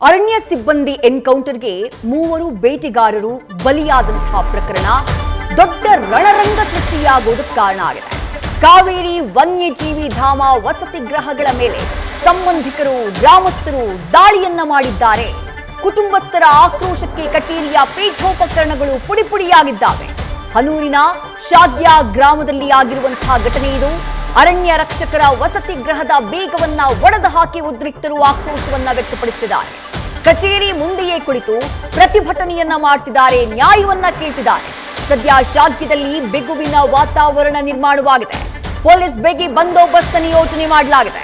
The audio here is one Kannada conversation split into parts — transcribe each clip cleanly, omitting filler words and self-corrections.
ಅರಣ್ಯ ಸಿಬ್ಬಂದಿ ಎನ್ಕೌಂಟರ್ಗೆ ಮೂವರು ಬೇಟೆಗಾರರು ಬಲಿಯಾದಂತಹ ಪ್ರಕರಣ ದೊಡ್ಡ ರಣರಂಗ ಸೃಷ್ಟಿಯಾಗುವುದಕ್ಕೆ ಕಾರಣ ಆಗಿದೆ. ಕಾವೇರಿ ವನ್ಯಜೀವಿ ಧಾಮ ವಸತಿ ಗೃಹಗಳ ಮೇಲೆ ಸಂಬಂಧಿಕರು ಗ್ರಾಮಸ್ಥರು ದಾಳಿಯನ್ನ ಮಾಡಿದ್ದಾರೆ. ಕುಟುಂಬಸ್ಥರ ಆಕ್ರೋಶಕ್ಕೆ ಕಚೇರಿಯ ಪೀಠೋಪಕರಣಗಳು ಪುಡಿಪುಡಿಯಾಗಿದ್ದಾವೆ. ಹನೂರಿನ ಶಾಗ್ಯ ಗ್ರಾಮದಲ್ಲಿ ಆಗಿರುವಂತಹ ಘಟನೆ ಇದು. ಅರಣ್ಯ ರಕ್ಷಕರ ವಸತಿ ಗೃಹದ ಬೇಗವನ್ನ ಒಡೆದು ಹಾಕಿ ಉದ್ರಿಕ್ತರು ಆಕ್ರೋಶವನ್ನ ವ್ಯಕ್ತಪಡಿಸಿದ್ದಾರೆ. ಕಚೇರಿ ಮುಂದೆಯೇ ಕುಳಿತು ಪ್ರತಿಭಟನೆಯನ್ನ ಮಾಡ್ತಿದ್ದಾರೆ, ನ್ಯಾಯವನ್ನ ಕೇಳ್ತಿದ್ದಾರೆ. ಸದ್ಯ ಶಾಗ್ಯದಲ್ಲಿ ಬಿಗುವಿನ ವಾತಾವರಣ ನಿರ್ಮಾಣವಾಗಿದೆ. ಪೊಲೀಸ್ ಬಿಗಿ ಬಂದೋಬಸ್ತ್ ನಿಯೋಜನೆ ಮಾಡಲಾಗಿದೆ.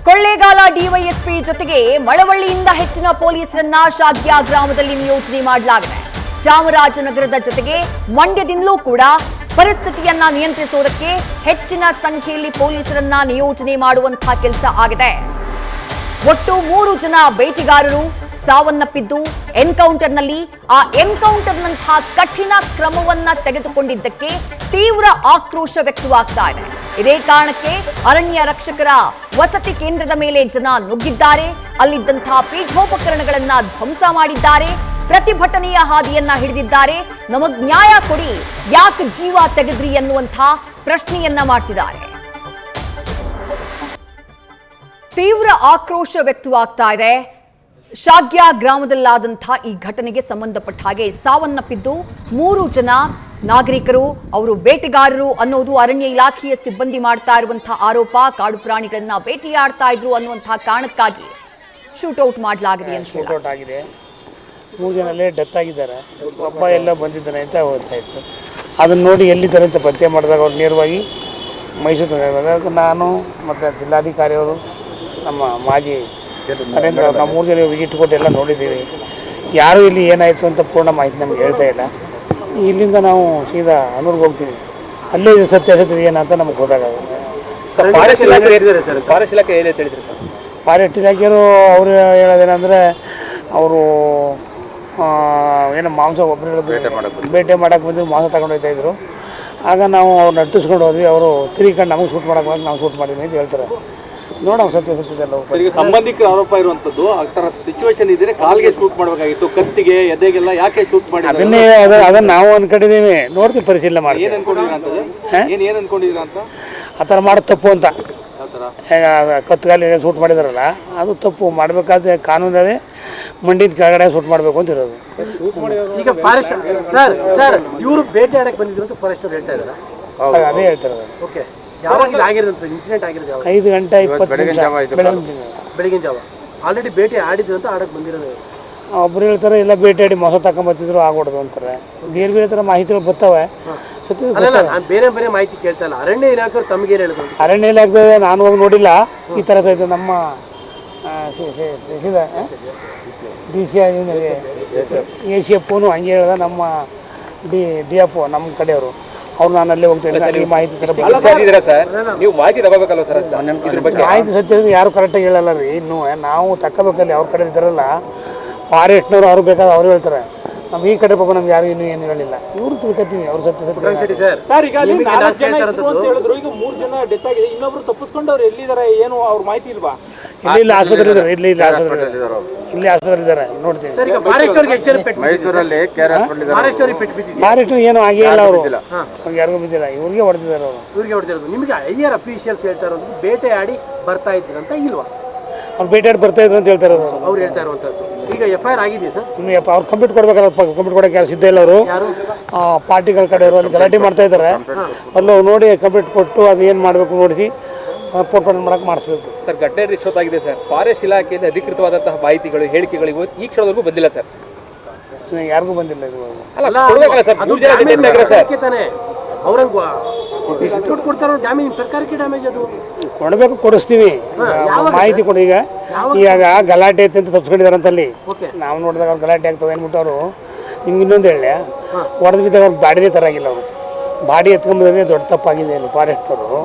ಕೊಳ್ಳೇಗಾಲ ಡಿವೈಎಸ್ಪಿ ಜೊತೆಗೆ ಮಳವಳ್ಳಿಯಿಂದ ಹೆಚ್ಚಿನ ಪೊಲೀಸರನ್ನ ಶಾಗ್ಯ ಗ್ರಾಮದಲ್ಲಿ ನಿಯೋಜನೆ ಮಾಡಲಾಗಿದೆ. ಚಾಮರಾಜನಗರದ ಜೊತೆಗೆ ಮಂಡ್ಯದಿಂದಲೂ ಕೂಡ ಪರಿಸ್ಥಿತಿಯನ್ನ ನಿಯಂತ್ರಿಸುವುದಕ್ಕೆ ಹೆಚ್ಚಿನ ಸಂಖ್ಯೆಯಲ್ಲಿ ಪೊಲೀಸರನ್ನ ನಿಯೋಜನೆ ಮಾಡುವಂತಹ ಕೆಲಸ ಆಗಿದೆ. ಒಟ್ಟು 3 ಜನ ಬೇಟೆಗಾರರು ಸಾವನ್ನಪ್ಪಿದ್ದು ಎನ್ಕೌಂಟರ್ನಲ್ಲಿ ಆ ಎನ್ಕೌಂಟರ್ನಂತಹ ಕಠಿಣ ಕ್ರಮವನ್ನ ತೆಗೆದುಕೊಂಡಿದ್ದಕ್ಕೆ ತೀವ್ರ ಆಕ್ರೋಶ ವ್ಯಕ್ತವಾಗ್ತಾ ಇದೆ. ಇದೇ ಕಾರಣಕ್ಕೆ ಅರಣ್ಯ ರಕ್ಷಕರ ವಸತಿ ಕೇಂದ್ರದ ಮೇಲೆ ಜನ ನುಗ್ಗಿದ್ದಾರೆ. ಅಲ್ಲಿದ್ದಂತಹ ಪೀಠೋಪಕರಣಗಳನ್ನ ಧ್ವಂಸ ಮಾಡಿದ್ದಾರೆ. ಪ್ರತಿಭಟನೆಯ ಹಾದಿಯನ್ನ ಹಿಡಿದಿದ್ದಾರೆ. ನಮಗ್ ನ್ಯಾಯ ಕೊಡಿ, ಯಾಕೆ ಜೀವ ತೆಗೆದ್ರಿ ಎನ್ನುವಂತಹ ಪ್ರಶ್ನೆಯನ್ನ ಮಾಡ್ತಿದ್ದಾರೆ. ತೀವ್ರ ಆಕ್ರೋಶ ವ್ಯಕ್ತವಾಗ್ತಾ ಇದೆ. ಶಾಗ್ಯ ಗ್ರಾಮದಲ್ಲಾದಂತಹ ಈ ಘಟನೆಗೆ ಸಂಬಂಧಪಟ್ಟ ಹಾಗೆ ಸಾವನ್ನಪ್ಪಿದ್ದು 3 ಜನ ನಾಗರಿಕರು, ಅವರು ಬೇಟೆಗಾರರು ಅನ್ನೋದು ಅರಣ್ಯ ಇಲಾಖೆಯ ಸಿಬ್ಬಂದಿ ಮಾಡ್ತಾ ಇರುವಂತಹ ಆರೋಪ. ಕಾಡು ಪ್ರಾಣಿಗಳನ್ನ ಬೇಟೆಯಾಡ್ತಾ ಇದ್ರು ಅನ್ನುವಂತಹ ಕಾರಣಕ್ಕಾಗಿ ಶೂಟೌಟ್ ಮಾಡಲಾಗಿದೆ ಅಂತ ಆಗಿದೆ. 3 ಜನ ಡೆತ್ ಆಗಿದ್ದಾರೆ. ಒಬ್ಬ ಎಲ್ಲ ಬಂದಿದ್ದಾನೆ ಅಂತ ಹೋಗ್ತಾ ಇತ್ತು. ಅದನ್ನು ನೋಡಿ ಎಲ್ಲಿದ್ದಾರೆ ಅಂತ ಪತ್ತೆ ಮಾಡಿದಾಗ ಅವ್ರು ನೇರವಾಗಿ ಮೈಸೂರು ನಾನು ಮತ್ತು ಜಿಲ್ಲಾಧಿಕಾರಿಯವರು, ನಮ್ಮ ಮಾಜಿ ನರೇಂದ್ರ, ನಾವು 3 ಜನ ವಿಸಿಟ್ ಕೊಟ್ಟು ಎಲ್ಲ ನೋಡಿದ್ದೀವಿ. ಯಾರು ಇಲ್ಲಿ ಏನಾಯಿತು ಅಂತ ಪೂರ್ಣ ಮಾಹಿತಿ ನಮ್ಗೆ ಹೇಳ್ತಾ ಇಲ್ಲ. ಇಲ್ಲಿಂದ ನಾವು ಸೀದಾ ಹನೂರಿಗೆ ಹೋಗ್ತೀವಿ. ಅಲ್ಲೇ ಸತ್ಯಾಸತ್ಯತೆ ಏನಂತ ನಮ್ಗೆ ಗೊತ್ತಾಗುತ್ತೆ. ಫಾರೆಸ್ಟ್ ಇಲಾಖೆಯವರು ಅವರು ಹೇಳೋದೇನೆಂದರೆ, ಅವರು ಏನೋ ಮಾಂಸ ಒಬ್ಬರು ಬೇಟೆ ಮಾಡೋಕ್ಕೆ ಬಂದು ಮಾಂಸ ತಗೊಂಡು ಹೋಗ್ತಾಯಿದ್ರು. ಆಗ ನಾವು ಅವ್ರನ್ನ ಅಟ್ಟಿಸ್ಕೊಂಡು ಹೋದ್ವಿ. ಅವರು ತಿರುಗಿಕೊಂಡು ನಮಗೆ ಶೂಟ್ ಮಾಡೋಕೆ ನಾವು ಶೂಟ್ ಮಾಡಿದ್ವಿ ಅಂತ ಹೇಳ್ತಾರೆ. ನೋಡೋಣ ಸತ್ಯಾಸತ್ಯತೆ. ಸಂಬಂಧಿಕ ಆರೋಪ ಇರುವಂತದ್ದು ಆ ಥರ ಸಿಚುವೇಶನ್ ಇದ್ರೆ ಕಾಲ್ಗೆ ಶೂಟ್ ಮಾಡಬೇಕಾಗಿತ್ತು, ಕತ್ತಿಗೆ ಎದೆಗೆಲ್ಲ ಯಾಕೆ ಶೂಟ್ ಮಾಡಿ ಅದನ್ನ ನಾವು ಅನ್ಕೊಂಡಿದ್ದೀವಿ. ನೋಡ್ತೀವಿ, ಪರಿಶೀಲನೆ ಮಾಡಿ. ಏನ್ ಅನ್ಕೊಂಡಿದ್ದೀರಾ ಅಂತ ಆ ಥರ ಮಾಡೋದು ತಪ್ಪು ಅಂತ. ಕತ್ತುಗಾಲಿ ಶೂಟ್ ಮಾಡಿದಾರಲ್ಲ, ಅದು ತಪ್ಪು. ಮಾಡಬೇಕಾದ್ರೆ ಕಾನೂನು ಅದೇ, ಮಂಡಿನ ಕೆಳಗಡೆ ಶೂಟ್ ಮಾಡಬೇಕು ಅಂತ ಇರೋದು. ಈಗ ಫಾರೆಸ್ಟ್ ಸರ್ ಇವರು ಬೇಟೆ ಆಡಕ್ಕೆ ಬಂದಿದ್ರು ಅಂತ ಫಾರೆಸ್ಟ್ ಅವ್ರು ಹೇಳ್ತಾ ಇದ್ದಾರೆ. ಅದೇ ಹೇಳ್ತಾರೆ. ಓಕೆ, ಯಾವಾಗ ಆಗಿರೋದು ಇನ್ಸಿಡೆಂಟ್ ಆಗಿರೋದು? 5 ಗಂಟೆ 20 ನಿಮಿಷ ಬೆಳಗಿನ ಜಾವ. ಆಲ್ರೆಡಿ ಬೇಟೆ ಆಡಿದ್ರು ಅಂತ ಆಡಕ್ಕೆ ಬಂದಿರೋದು. ಒಬ್ರು ಹೇಳ್ತಾರೆ ಇಲ್ಲ ಬೇಟೆಯಾಡಿ ಮೊಸ ತಗೊಂಬತ್ತಿದ್ರು ಆಗೋಡ್ದು ಅಂತಾರೆ. ಬೇರೆ ಬೇರೆ ಥರ ಮಾಹಿತಿಗಳು ಬರ್ತವೆ. ಬೇರೆ ಬೇರೆ ಮಾಹಿತಿ ಕೇಳ್ತಾ ಇಲ್ಲ. ಅರಣ್ಯ ಇಲಾಖೆಯವರು ತಮಗೇನು ಹೇಳಿದ್ರು? ಅರಣ್ಯ ಇಲಾಖೆ ನಾನು ಹೋಗಿ ನೋಡಿಲ್ಲ. ಈ ಥರ ಇದು ನಮ್ಮ ACFನು ಹಂಗೆ ಹೇಳ್ದ. ನಮ್ಮ DF ನಮ್ಮ ಕಡೆಯವರು ಅವ್ರು ನಾನು ಅಲ್ಲೇ ಹೋಗ್ತೇನೆ. ಮಾಹಿತಿ ಮಾಹಿತಿ ಸತ್ಯ ಯಾರು ಕರೆಕ್ಟಾಗಿ ಹೇಳಲ್ಲ ರೀ. ಇನ್ನೂ ನಾವು ತಕ್ಕಬೇಕಲ್ಲಿ ಅವ್ರ ಕಡೆ ಇದ್ದಾರಲ್ಲ, ಫಾರೆಸ್ಟ್ನವ್ರು ಅವ್ರು ಬೇಕಾದ್ರೆ ಅವ್ರು ಹೇಳ್ತಾರೆ. ನಮ್ಮ ಈ ಕಡೆ ಪಾಪ ನಮ್ಗೆ ಯಾರು ಇನ್ನೂ ಏನು ಹೇಳಿಲ್ಲ. ಇವ್ರು ತಿಳ್ಕೊತೀವಿ ಅವ್ರ ಸತ್ಯ. ಈಗ 3 ಜನ ಡೆತ್ ಆಗಿದೆ, ಇನ್ನೊಬ್ರು ತಪ್ಪಿಸ್ಕೊಂಡು ಅವ್ರು ಎಲ್ಲಿದ್ದಾರೆ ಏನು ಅವ್ರ ಮಾಹಿತಿ ಇಲ್ವಾ? ಇಲ್ಲಿ ಆಸ್ಪತ್ರೆ ಇದ್ದಾರೆ. ಇಲ್ಲಿ ಆಸ್ಪತ್ರೆ ಇದ್ದಾರೆ. ನೋಡ್ತೀವಿ. ಫಾರೆಸ್ಟ್ ಏನು ಆಗಿಲ್ಲ. ಅವರು ಯಾರಿಗೂ ಬಿದ್ದಿಲ್ಲ. ಇವ್ರಿಗೆ ಹೊಡೆದಿದ್ದಾರೆ. ಹೊಡೆದಿರೋದು ನಿಮಗೆ ಹೈಯರ್ ಅಫಿಷಿಯಲ್ಸ್ ಹೇಳ್ತಾ ಇರೋದು ಬೇಟೆ ಆಡಿ ಬರ್ತಾ ಇದ್ದೀರ ಅಂತ ಇಲ್ವಾ? ಅವ್ರು ಬೇಟೆಯಾಡಿ ಬರ್ತಾ ಇದ್ರು ಅಂತ ಹೇಳ್ತಾರೆ. ಅವ್ರು ಹೇಳ್ತಾ ಇರುವಂಥದ್ದು. ಈಗ FIR ಆಗಿದೆಯಾ ಸರ್? ಇನ್ನು ಅವ್ರು ಕಂಪ್ಲೀಟ್ ಕೊಡ್ಬೇಕಲ್ಲ. ಕಂಪ್ಲೀಟ್ ಕೊಡೋಕೆ ಯಾರು ಸಿದ್ಧ ಇಲ್ಲ. ಅವರು ಪಾರ್ಟಿಗಳ ಕಡೆಯವರು ಅಲ್ಲಿ ಗಲಾಟೆ ಮಾಡ್ತಾ ಇದ್ದಾರೆ. ಅಲ್ಲೂ ನೋಡಿ ಕಂಪ್ಲೀಟ್ ಕೊಟ್ಟು ಅದು ಏನು ಮಾಡಬೇಕು ನೋಡಿಸಿ ಪೋರ್ಟ್ ಮಾಡಕ್ಕೆ ಮಾಡಿಸ್ಬೇಕು. ಸರ್, ಘಟನೆ ಎಷ್ಟೊತ್ತಾಗಿದೆ ಸರ್? ಫಾರೆಸ್ಟ್ ಇಲಾಖೆಯಲ್ಲಿ ಅಧಿಕೃತವಾದಂತಹ ಮಾಹಿತಿಗಳು, ಹೇಳಿಕೆಗಳು ಈ ಕ್ಷಣದವರೆಗೂ ಬಂದಿಲ್ಲ ಸರ್. ಯಾರಿಗೂ ಬಂದಿಲ್ಲ. ಇದು ಸರ್ಕಾರಕ್ಕೆ ಡ್ಯಾಮೇಜ್ ಅದು ಕೊಡಬೇಕು, ಕೊಡಿಸ್ತೀವಿ. ಮಾಹಿತಿ ಕೊಡಿ. ಈಗ ಗಲಾಟೆ ಐತೆ ಅಂತ ತಪ್ಪಿಸ್ಕೊಂಡಿದ್ದಾರೆ ಅಂತಲ್ಲಿ. ನಾವು ನೋಡಿದಾಗ ಅವ್ರು ಗಲಾಟೆ ಆಗ್ತದೆ ಅಂದ್ಬಿಟ್ಟು ಅವರು ನಿಮ್ಗೆ ಇನ್ನೊಂದು ಹೇಳಿ ಹೊಡೆದು ಬಿದ್ದಾಗ ಅವ್ರು ಬಾಡಿನೇ ತರಾಗಿಲ್ಲ. ಅವರು ಬಾಡಿ ಎತ್ಕೊಂಡ್ಬಂದ್ರೆ ದೊಡ್ಡ ತಪ್ಪಾಗಿದೆ. ಅಲ್ಲಿ ಫಾರೆಸ್ಟವರು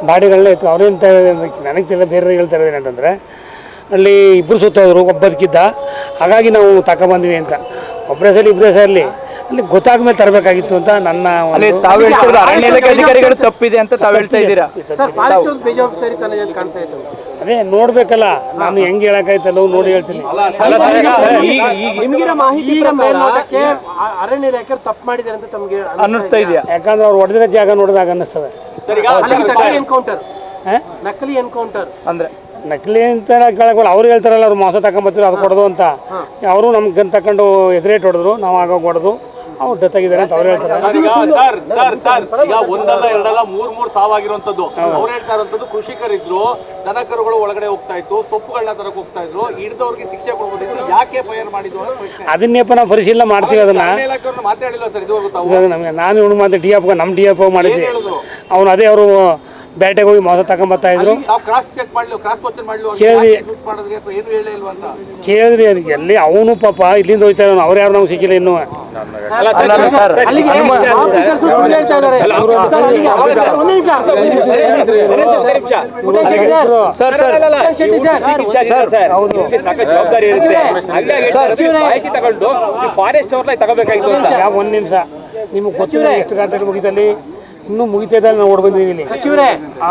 ಬಾಡಿಗಳನ್ನ ಎತ್ತು ಅವ್ರೇನು ನನಗೆ ತಿಲ್ಲ. ಬೇರೆ ಹೇಳ್ತಾ ಇರೋದು ಏನಂತಂದರೆ, ಅಲ್ಲಿ ಇಬ್ಬರು ಸುತ್ತೋದ್ರು, ಒಬ್ಬ ಬದುಕಿದ್ದ. ಹಾಗಾಗಿ ನಾವು ತಗೊಂಬಂದ್ವಿ ಅಂತ. ಒಬ್ಬರೇ ಸಲ ಇಬ್ಬರೇ ಸಲ ಅಲ್ಲಿ ಗೊತ್ತಾದ್ಮೇಲೆ ತರಬೇಕಾಗಿತ್ತು ಅಂತ ನನ್ನ ಅಲ್ಲಿ ಒಂದು ತಾವು ಹೇಳ್ತಿರೋದು ಅರಣ್ಯ ಇಲಾಖೆ ಅಧಿಕಾರಿಗಳು ತಪ್ಪಿದೆ ಅಂತ ತಾವು ಹೇಳ್ತಾ ಇದ್ದೀರಾ. ಸರ್ ಫಾರೆಸ್ಟ್ ಬೇಜವಾಬ್ದಾರಿತನ ಏನು ಕಾಣ್ತಾ ಇದೆ? ಅದೇ ನೋಡ್ಬೇಕಲ್ಲ, ನಾನು ಹೆಂಗೆ ಹೇಳಕ್ಕಾಯ್ತಲ್ಲ ನೋಡಿ ಹೇಳ್ತೀನಿ. ನಿಮ್ಗಿರೋ ಮಾಹಿತಿ ಮೇಲ್ನೋಟಕ್ಕೆ ಅರಣ್ಯ ಇಲಾಖೆ ತಪ್ಪು ಮಾಡಿದ್ದಾರೆ ಅಂತ ತಮಗೆ ಅನ್ನಿಸ್ತಾ ಇದೆಯಾ? ಯಾಕಂದ್ರೆ ಅವ್ರು ಹೊಡೆದಿರೋ ಜಾಗ ನೋಡಿದಾಗ ಅನ್ನಿಸ್ತದೆ. ನಕಲಿ ಎನ್ಕೌಂಟರ್, ನಕಲಿ ಎನ್ಕೌಂಟರ್ ಅಂದ್ರೆ ನಕಲಿ ಅಂತ ಕೇಳಕ್ಕಲ್ಲ, ಅವ್ರು ಹೇಳ್ತಾರಲ್ಲ ಅವ್ರು ಮಾಂಸ ತಗೊಂಬರ್ತೀವಿ ಅದು ಕೊಡೋದು ಅಂತ. ಅವರು ನಮ್ಗೆ ಗನ್ ತಗೊಂಡು ಎದುರೇಟ್ ಹೊಡೆದ್ರು, ನಾವು ಆಗ ಹೊಡೆದು ಅವ್ರು ಡೆತ್ ಆಗಿದ್ದಾರೆ ಅಂತ ಅವ್ರು ಹೇಳ್ತಾರೆ. ಈಗ ಒಂದಲ್ಲ ಎರಡಲ್ಲ ಮೂರ್ ಸಾವಾಗಿರುವಂತದ್ದು. ಅವ್ರು ಹೇಳ್ತಾ ಇರುವಂತದ್ದು ಕೃಷಿಕರಿದ್ರು, ದನಕರುಗಳು ಒಳಗಡೆ ಹೋಗ್ತಾ ಇತ್ತು, ಸೊಪ್ಪುಗಳನ್ನ ತರಕ್ ಹೋಗ್ತಾ ಇದ್ರು, ಹಿಡಿದವ್ರಿಗೆ ಶಿಕ್ಷೆ ಕೊಡ್ಬೋದಿತ್ತು, ಯಾಕೆ ಫೈರ್ ಮಾಡಿದ್ರು ಅಂತ ಪ್ರಶ್ನೆ. ಅದನ್ನೇಪ ನಾವು ಪರಿಶೀಲನೆ ಮಾಡ್ತೀವಿ. ಅದನ್ನ ಇಲಾಖೆಯವ್ರನ್ನ ಮಾತಾಡಿಲ್ಲ ಸರ್ ಇದುವರೆಗೂ ತಾವು? ನಮಗೆ ನಾನು ಇವನು ಮತ್ತೆ ಡಿ ಎಫ್ ನಮ್ಮ ಡಿ ಎಫ್ ಮಾಡಿದ್ವಿ. ಅವ್ನು ಅದೇ ಅವರು ಬೇಟೆಗೆ ಹೋಗಿ ಮಾಂಸ ತಗೊಂಬರ್ತಾ ಇದ್ರು. ನಾವು ಕ್ರಾಸ್ ಚೆಕ್ ಮಾಡ್ಲಿ, ಕ್ರಾಸ್ ಕ್ವಶನ್ ಮಾಡ್ಲಿ, ಮಾಡಿದ್ರೆ ಏನು ಹೇಳೇ ಇಲ್ವಾ ಅಂತ ಕೇಳಿದ್ರಿ. ಎಲ್ಲಿ ಅವನು ಪಾಪ ಇಲ್ಲಿಂದ ಹೋಯ್ತಾ ಇದ್ದಾನೆ, ಅವ್ರು ಯಾರು ನಮ್ಗೆ ಸಿಕ್ಕಿಲ್ಲ ಇನ್ನೂ. ಜವಾಬ್ದಾರಿ ಇರುತ್ತೆ, ಮಾಹಿತಿ ತಗೊಂಡು ಫಾರೆಸ್ಟ್ ಅವ್ರನ್ನ ತಗೋಬೇಕಾಗಿತ್ತು ಅಂತ. ಒಂದ್ ನಿಮಿಷ, ನಿಮ್ಗೆ ಗೊತ್ತಿಲ್ಲ ಎಷ್ಟು ಗಂಟೆಗೆ ಮುಗಿದಲ್ಲಿ ಇನ್ನೂ ಮುಗಿತಾ ಇದ್ದ ನಾನು ಓಡ್ ಬಂದಿದ್ದೀನಿ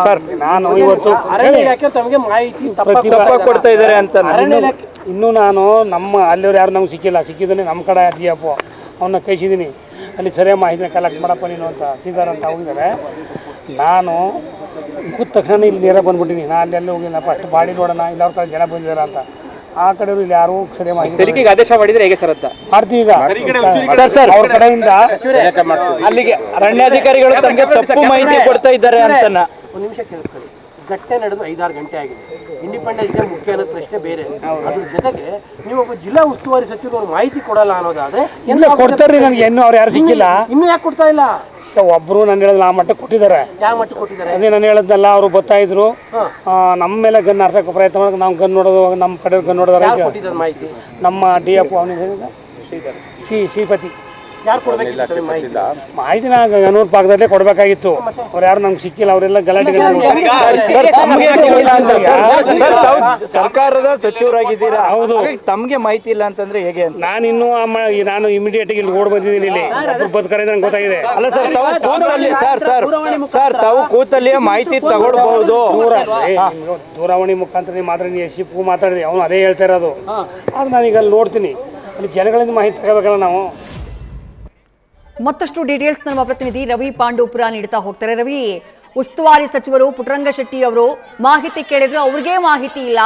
ಸರ್. ನಾನು ಇವತ್ತು ಅರಣ್ಯ ಇಲಾಖೆ ತಮಗೆ ಮಾಹಿತಿ ತಪ್ಪಾಗಿ ಕೊಡ್ತಾ ಇದ್ದಾರೆ ಅಂತ. ಇನ್ನೂ ನಾನು ನಮ್ಮ ಅಲ್ಲಿಯವ್ರು ಯಾರು ನಮ್ಗೆ ಸಿಕ್ಕಿದ್ದಾನೆ ನಮ್ಮ ಕಡೆ ಡಿ ಎಫ್ ಅವನ್ನ ಕಳಿಸಿದ್ದೀನಿ. ಅಲ್ಲಿ ಸರಿಯಾಗಿ ಮಾಹಿತಿನ ಕಲೆಕ್ಟ್ ಮಾಡಪ್ಪ ನೀನು ಅಂತ ಸೀದಾರ ಅಂತ ಹೋಗಿದ್ದಾರೆ. ನಾನು ಮುಗಿದ ತಕ್ಷಣ ಇಲ್ಲಿ ನೇರ ಬಂದ್ಬಿಟ್ಟಿನಿ. ನಾನು ಅಲ್ಲಿ ಹೋಗಿನಪ್ಪ ಅಷ್ಟು ಬಾಡಿ ನೋಡೋಣ, ಇಲ್ಲ ಅವ್ರ ಕಡೆ ಜನ ಬಂದಿದ್ದಾರೆ ಅಂತ. ಆ ಕಡೆಯವರು ಇಲ್ಲಿ ಯಾರು ಸರಿಯಾಗಿ ಮಾಹಿತಿ ತನಿಖೆಗೆ ಆದೇಶ ಮಾಡಿದ್ರೆ ಹೇಗೆ ಸರ್ ಅಂತ ಮಾಡ್ತೀವಿ ಈಗ ಸರ್ ಅವ್ರ ಕಡೆಯಿಂದ ಅಲ್ಲಿಗೆ ಅರಣ್ಯಾಧಿಕಾರಿಗಳು ತಮಗೆ ತಪ್ಪು ಮಾಹಿತಿ ಕೊಡ್ತಾ ಇದ್ದಾರೆ ಅಂತ. ಒಂದು ನಿಮಿಷ ಕೇಳಿಸ್ಕೊಳ್ಳಿ. ಘಟನೆ ನಡೆದು 5-6 ಗಂಟೆ ಆಗಿದೆ. ಇಂಡಿಪೆಂಡೆನ್ಸ್ ಡೇ ಮುಖ್ಯ ಅನ್ನೋ ಪ್ರಶ್ನೆ ಬೇರೆ. ಅದ್ರ ಜೊತೆಗೆ ನೀವು ಒಬ್ಬ ಜಿಲ್ಲಾ ಉಸ್ತುವಾರಿ ಸಚಿವರು ಅವ್ರು ಮಾಹಿತಿ ಕೊಡಲ್ಲ ಅನ್ನೋದಾದ್ರೆ ಇಲ್ಲ ಕೊಡ್ತಾರ್ರಿ. ನನಗೆ ಇನ್ನೂ ಅವ್ರು ಯಾರು ಸಿಕ್ಕಿಲ್ಲ. ಇನ್ನೂ ಯಾಕೆ ಕೊಡ್ತಾ ಇಲ್ಲ? ಒಬ್ರು ನಾನು ಹೇಳೋದು ಆ ಮಟ್ಟಕ್ಕೆ ಕೊಟ್ಟಿದ್ದಾರೆ. ಯಾವ ಮಟ್ಟ ಕೊಟ್ಟಿದ್ದಾರೆ? ಅದೇ ನಾನು ಹೇಳದ್ನಲ್ಲ, ಅವರು ಬರ್ತಾಯಿದ್ರು ನಮ್ಮ ಮೇಲೆ ಗನ್ ಹಾರ್ಸಕ್ಕೆ ಪ್ರಯತ್ನ ಮಾಡೋಕೆ. ನಾವು ಗನ್ ನೋಡೋದು, ನಮ್ಮ ಕಡೆ ಗನ್ ನೋಡೋದಾರ ಕೊಟ್ಟಿದ್ದಾರೆ ಮಾಹಿತಿ. ನಮ್ಮ ಡಿ ಎಫ್ ಅವನಿಗೆ ಶ್ರೀಪತಿ ಯಾರು ಕೊಡ್ಬೇಕಿತ್ತು ಮಾಹಿತಿ? ನಾವು ಗನೂರು ಭಾಗದಲ್ಲೇ ಕೊಡಬೇಕಾಗಿತ್ತು. ಅವ್ರು ಯಾರು ನಮ್ಗೆ ಸಿಕ್ಕಿಲ್ಲ. ಅವರೆಲ್ಲ ಗಲಾಟೆ ಸರ್ಕಾರದ ಸಚಿವರಾಗಿದ್ದೀರಾ, ಹೌದು, ತಮಗೆ ಮಾಹಿತಿ ಇಲ್ಲ ಅಂತಂದ್ರೆ ಹೇಗೆ? ನಾನು ಇಮಿಡಿಯೇಟ್ ಇಲ್ಲಿ ಓಡ್ ಬಂದಿದ್ದೀನಿ. ಇಲ್ಲಿ ಬದುಕರೆ ನಂಗೆ ಗೊತ್ತಾಗಿದೆ. ಅಲ್ಲ ಸರ್, ತಾವು ಕೂತಲ್ಲಿ ಸರ್ ತಾವು ಕೂತಲ್ಲಿಯೇ ಮಾಹಿತಿ ತಗೊಳ್ಬಹುದು. ದೂರವಾಣಿ ಮುಖಾಂತರ ನೀವು ಮಾತ್ರ ನೀವು ಶಿಪ್ಪು ಮಾತಾಡಿದ್ರಿ, ಅವನು ಅದೇ ಹೇಳ್ತಾ ಇರೋದು. ಅದು ನಾನೀಗ ಅಲ್ಲಿ ನೋಡ್ತೀನಿ, ಅಲ್ಲಿ ಜನಗಳಿಂದ ಮಾಹಿತಿ ತಗೋಬೇಕಲ್ಲ ನಾವು. ಮತ್ತಷ್ಟು ಡೀಟೇಲ್ಸ್ ನಮ್ಮ ಪ್ರತಿನಿಧಿ ರವಿ ಪಾಂಡವಪುರ ನೀಡ್ತಾ ಹೋಗ್ತಾರೆ. ರವಿ, ಉಸ್ತುವಾರಿ ಸಚಿವರು ಪುಟ್ಟರಂಗ ಶೆಟ್ಟಿ ಅವರು ಮಾಹಿತಿ ಕೇಳಿದ್ರು, ಅವ್ರಿಗೆ ಮಾಹಿತಿ ಇಲ್ಲ.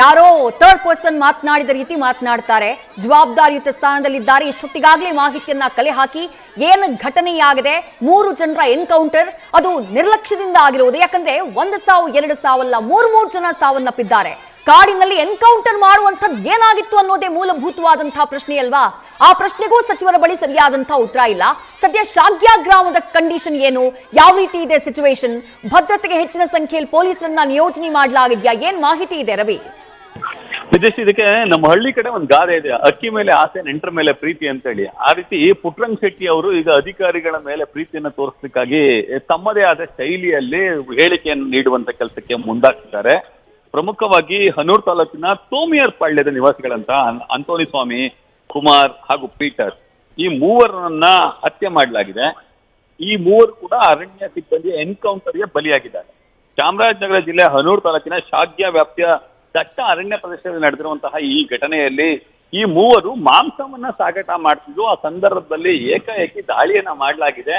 ಯಾರೋ ಥರ್ಡ್ ಪರ್ಸನ್ ಮಾತನಾಡಿದ ರೀತಿ ಮಾತನಾಡ್ತಾರೆ. ಜವಾಬ್ದಾರಿಯುತ ಸ್ಥಾನದಲ್ಲಿದ್ದಾರೆ. ಇಷ್ಟೊತ್ತಿಗಾಗಲೇ ಮಾಹಿತಿಯನ್ನ ಕಲೆ ಹಾಕಿ ಏನು ಘಟನೆಯಾಗಿದೆ, 3 ಜನರ ಎನ್ಕೌಂಟರ್, ಅದು ನಿರ್ಲಕ್ಷ್ಯದಿಂದ ಆಗಿರುವುದು. ಯಾಕಂದ್ರೆ 1 ಸಾವು 2 ಸಾವಲ್ಲ, 3 ಜನ ಸಾವನ್ನಪ್ಪಿದ್ದಾರೆ. ಕಾಡಿನಲ್ಲಿ ಎನ್ಕೌಂಟರ್ ಮಾಡುವಂಥದ್ದು ಏನಾಗಿತ್ತು ಅನ್ನೋದೇ ಮೂಲಭೂತವಾದಂತಹ ಪ್ರಶ್ನೆ ಅಲ್ವಾ? ಆ ಪ್ರಶ್ನೆಗೂ ಸಚಿವರ ಬಳಿ ಸರಿಯಾದಂತಹ ಉತ್ತರ ಇಲ್ಲ. ಸದ್ಯ ಶಾಗ್ಯ ಗ್ರಾಮದ ಕಂಡೀಷನ್ ಏನು, ಯಾವ ರೀತಿ ಇದೆ ಸಿಚುವೇಶನ್, ಭದ್ರತೆಗೆ ಹೆಚ್ಚಿನ ಸಂಖ್ಯೆಯಲ್ಲಿ ಪೊಲೀಸರನ್ನ ನಿಯೋಜನೆ ಮಾಡಲಾಗಿದ್ಯಾ, ಏನ್ ಮಾಹಿತಿ ಇದೆ ರವಿ? ವಿದೇಶಿ ಇದಕ್ಕೆ ನಮ್ಮ ಹಳ್ಳಿ ಕಡೆ ಒಂದು ಗಾದೆ ಇದೆ, ಅಕ್ಕಿ ಮೇಲೆ ಆಸೆ ನೆಂಟರ ಮೇಲೆ ಪ್ರೀತಿ ಅಂತ ಹೇಳಿ. ಆ ರೀತಿ ಪುಟ್ಟರಂಗ ಶೆಟ್ಟಿ ಅವರು ಈಗ ಅಧಿಕಾರಿಗಳ ಮೇಲೆ ಪ್ರೀತಿಯನ್ನು ತೋರಿಸಲಿಕ್ಕಾಗಿ ತಮ್ಮದೇ ಆದ ಶೈಲಿಯಲ್ಲಿ ಹೇಳಿಕೆಯನ್ನು ನೀಡುವಂತ ಕೆಲಸಕ್ಕೆ ಮುಂದಾಗ್ತಿದ್ದಾರೆ. ಪ್ರಮುಖವಾಗಿ ಹನೂರು ತಾಲೂಕಿನ ತೋಮಿಯರ್ ಪಾಳ್ಯದ ನಿವಾಸಿಗಳಂತ ಅಂತೋನಿ ಸ್ವಾಮಿ, ಕುಮಾರ್ ಹಾಗೂ ಪೀಟರ್, ಈ 3ರನ್ನ ಹತ್ಯೆ ಮಾಡಲಾಗಿದೆ. ಈ 3 ಕೂಡ ಅರಣ್ಯ ಸಿಬ್ಬಂದಿ ಎನ್ಕೌಂಟರ್ಗೆ ಬಲಿಯಾಗಿದ್ದಾರೆ. ಚಾಮರಾಜನಗರ ಜಿಲ್ಲೆ ಹನೂರು ತಾಲೂಕಿನ ಶಾಗ್ಯ ವ್ಯಾಪ್ತಿಯ ದಟ್ಟ ಅರಣ್ಯ ಪ್ರದೇಶದಲ್ಲಿ ನಡೆದಿರುವಂತಹ ಈ ಘಟನೆಯಲ್ಲಿ ಈ 3 ಮಾಂಸವನ್ನ ಸಾಗಾಟ ಮಾಡ್ತಿದ್ರು. ಆ ಸಂದರ್ಭದಲ್ಲಿ ಏಕಾಏಕಿ ದಾಳಿಯನ್ನ ಮಾಡಲಾಗಿದೆ.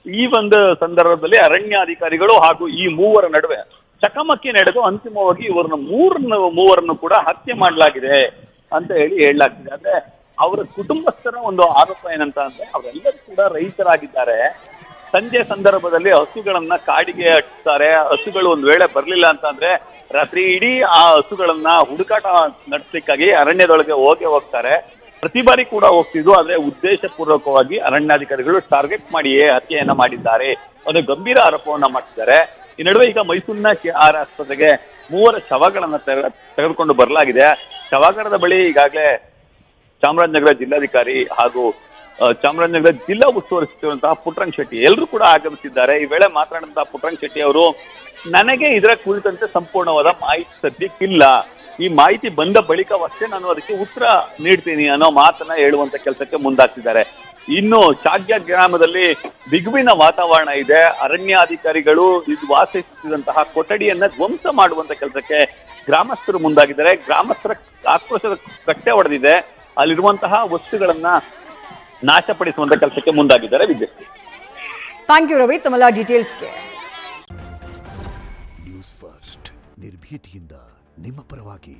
ಈ ಒಂದು ಸಂದರ್ಭದಲ್ಲಿ ಅರಣ್ಯಾಧಿಕಾರಿಗಳು ಹಾಗೂ ಈ 3ರ ನಡುವೆ ಚಕಮಕಿ ನಡೆದು ಅಂತಿಮವಾಗಿ ಇವ್ರನ್ನ 3ರನ್ನು ಕೂಡ ಹತ್ಯೆ ಮಾಡಲಾಗಿದೆ ಅಂತ ಹೇಳಲಾಗ್ತಿದೆ. ಅಂದ್ರೆ ಅವರ ಕುಟುಂಬಸ್ಥರ ಒಂದು ಆರೋಪ ಏನಂತ ಅಂದ್ರೆ ಅವರೆಲ್ಲರೂ ಕೂಡ ರೈತರಾಗಿದ್ದಾರೆ. ಸಂಜೆ ಸಂದರ್ಭದಲ್ಲಿ ಹಸುಗಳನ್ನ ಕಾಡಿಗೆ ಹಚ್ತಾರೆ. ಹಸುಗಳು ಒಂದ್ ವೇಳೆ ಬರ್ಲಿಲ್ಲ ಅಂತ ಅಂದ್ರೆ ರಾತ್ರಿ ಇಡೀ ಆ ಹಸುಗಳನ್ನ ಹುಡುಕಾಟ ನಡೆಸಲಿಕ್ಕಾಗಿ ಅರಣ್ಯದೊಳಗೆ ಹೋಗ್ತಾರೆ. ಪ್ರತಿ ಬಾರಿ ಕೂಡ ಹೋಗ್ತಿದ್ವು. ಆದ್ರೆ ಉದ್ದೇಶ ಪೂರ್ವಕವಾಗಿ ಅರಣ್ಯಾಧಿಕಾರಿಗಳು ಟಾರ್ಗೆಟ್ ಮಾಡಿಯೇ ಹತ್ಯೆಯನ್ನ ಮಾಡಿದ್ದಾರೆ ಅನ್ನೋ ಗಂಭೀರ ಆರೋಪವನ್ನ ಮಾಡ್ತಿದ್ದಾರೆ. ಈ ನಡುವೆ ಈಗ ಮೈಸೂರಿನ KR ಆಸ್ಪತ್ರೆಗೆ 3 ಶವಗಳನ್ನ ತೆಗೆದುಕೊಂಡು ಬರಲಾಗಿದೆ. ಶವಗಾರದ ಬಳಿ ಈಗಾಗಲೇ ಚಾಮರಾಜನಗರ ಜಿಲ್ಲಾಧಿಕಾರಿ ಹಾಗೂ ಚಾಮರಾಜನಗರ ಜಿಲ್ಲಾ ಉಸ್ತುವಾರಿ ಸಚಿವರಂತಹ ಪುಟ್ಟರಂಗ ಶೆಟ್ಟಿ ಎಲ್ಲರೂ ಕೂಡ ಆಗಮಿಸಿದ್ದಾರೆ. ಈ ವೇಳೆ ಮಾತನಾಡಿದಂತಹ ಪುಟ್ಟರಂಗ ಶೆಟ್ಟಿ ಅವರು, ನನಗೆ ಇದರ ಕುರಿತಂತೆ ಸಂಪೂರ್ಣವಾದ ಮಾಹಿತಿ ಸದ್ಯಕ್ಕಿಲ್ಲ. ಈ ಮಾಹಿತಿ ಬಂದ ಬಳಿಕವಷ್ಟೇ ನಾನು ಅದಕ್ಕೆ ಉತ್ತರ ನೀಡ್ತೀನಿ ಅನ್ನೋ ಮಾತನ್ನ ಹೇಳುವಂತ ಕೆಲಸಕ್ಕೆ ಮುಂದಾಗ್ತಿದ್ದಾರೆ. ಇನ್ನು ಚಾಗ್ಯ ಗ್ರಾಮದಲ್ಲಿ ಬಿಗುವಿನ ವಾತಾವರಣ ಇದೆ. ಅರಣ್ಯಾಧಿಕಾರಿಗಳು ಇದು ವಾಸಿಸುತ್ತಿದ್ದಂತಹ ಕೊಠಡಿಯನ್ನ ಧ್ವಂಸ ಮಾಡುವಂತ ಕೆಲಸಕ್ಕೆ ಗ್ರಾಮಸ್ಥರು ಮುಂದಾಗಿದ್ದಾರೆ. ಗ್ರಾಮಸ್ಥರ ಆಕ್ರೋಶದ ಕಟ್ಟೆ ಹೊಡೆದಿದೆ. ಅಲ್ಲಿರುವಂತಹ ವಸ್ತುಗಳನ್ನ ನಾಶಪಡಿಸುವಂತ ಕೆಲಸಕ್ಕೆ ಮುಂದಾಗಿದ್ದಾರೆ. ವಿದ್ಯಾರ್ಥಿ ಥ್ಯಾಂಕ್ ಯು ರವಿ ತಮ್ಮೆಲ್ಲ ಡೀಟೇಲ್ಸ್ಗೆ. ನ್ಯೂಸ್ ಫಸ್ಟ್ ನಿರ್ಭೀತಿಯಿಂದ ನಿಮ್ಮ ಪರವಾಗಿ.